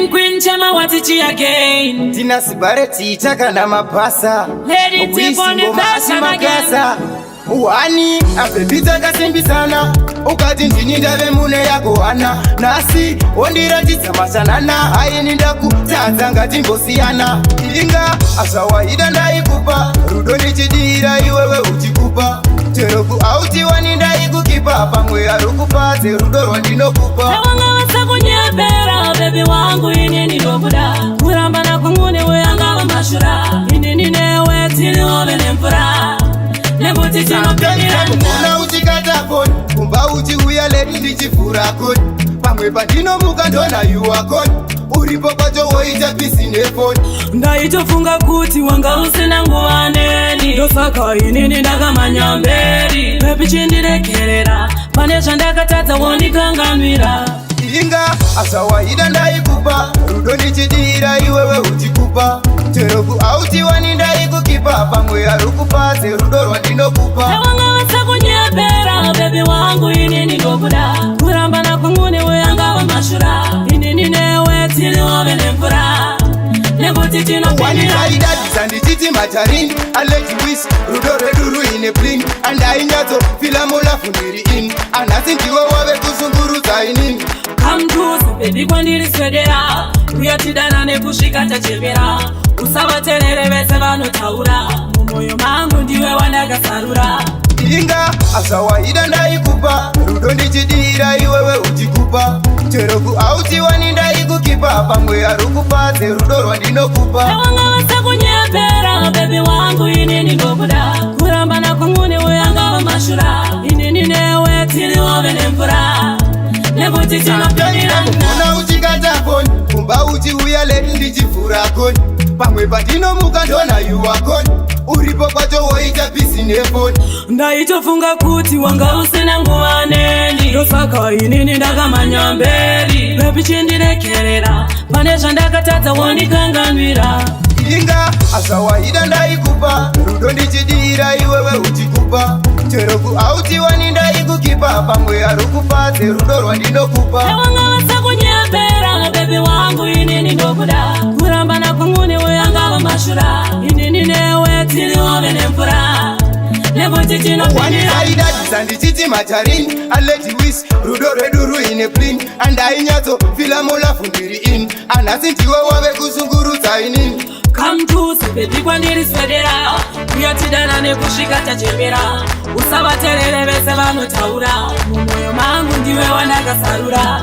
Queen chama watichi again. Tina sibareti chaka na mapasa. Lady tip on the magasa. Wani apepita kasimbi sana. Ukati njini ndave mune yako ana. Nasi ondira jitsamashanana. Hai nindaku tazanga jimbosiana. Ilinga ashawaida ndaikupa. Rudo nichidira iwewe uchikupa. Cheroku auti waninda ikukipa. Pangwe arukupa te rudo rwandinokupa. Nawanga wasa kunyebera. Baby wangu ini nilobuda. Kuramba na kumune weanga wa mashura. Ini ninewe tini ove nempura. Nebuti chino penirana. Kuna uchikata koni. Kumba uchi uya ledi ndichifura koni. Pangwe pandino muka ndona yuwa koni. Uripo pacho woita pisi nefoni. Ndaitofunga kuti wanga usina nguwaneni. Ndosaka inini ndakamanya mberi. Baby chindirekerera. Pane chandakatadza wonikangamira. Inga ashawaida ndaikupa. Rudo nichidira iwewe uchikupa. Cheroku auti waninda ikukipa. Pangwe arukupa se rudo rwandinokupa. Nawanga wasa kunyebera. Baby wangu inini ndobuda. Kuramba na kumune weanga wa mashura. Inini newe tini ove nempura. Nebuti chino penirana. Waniraida disandi chiti macharini. Aleti wisi rudo reduru ine bling. Anda inyato filamola fundiri in. Anasintiwe wawe kusunguru zainini. Come to baby kwandiri swedera. Kuyatidana nekushika tachemera. Usabaterere bese vanotaura. Mumoyo mangu ndiwe wandagasarura. Inga ashawaida ndaikupa. Rudo ndichidira iwewe uchikupa. Cheroku auti waninda ikukipa. Pangwe arukupa se rudo rwandinokupa. Nawanga wasa kunyebera. Baby wangu inini ndobuda. Kuramba na kumune weanga wa mashura. Inini newe tini ove nempura. Nebuti chino penirana. Kuna uchikata koni. Kumba uchi uya ledi ndichifura koni. Pangwe pandino muka ndona yuwa koni. Uripo kwacho woita pisi nefoni. Ndaitofunga kuti wanga usina nguwaneni. Ndosaka inini ndakamanya mberi. Baby chindirekerera. Pane chandakatadza wonikangamira. Inga ashawaida ndaikupa. Rudo ndichidira iwewe uchikupa. Cheroku auti waninda ikukipa. Pangwe arukupa se rudo rwandinokupa. Nawanga wasa kunyebera. Baby wangu inini ndobuda. Kuramba na kumune weanga wa mashura. Inini newe tini ove nempura. Nebuti chino penirana. Waniraida disandi chiti macharini. Aleti wisi rudo reduru ine bling. Anda inyato filamola fundiri in. Anasintiwe wawe kusunguru zainini. Come to baby kwandiri swedera. Kuyatidana nekushika tachemera. Usabaterere bese vanotaura. Mumoyo mangu ndiwe wandagasarura.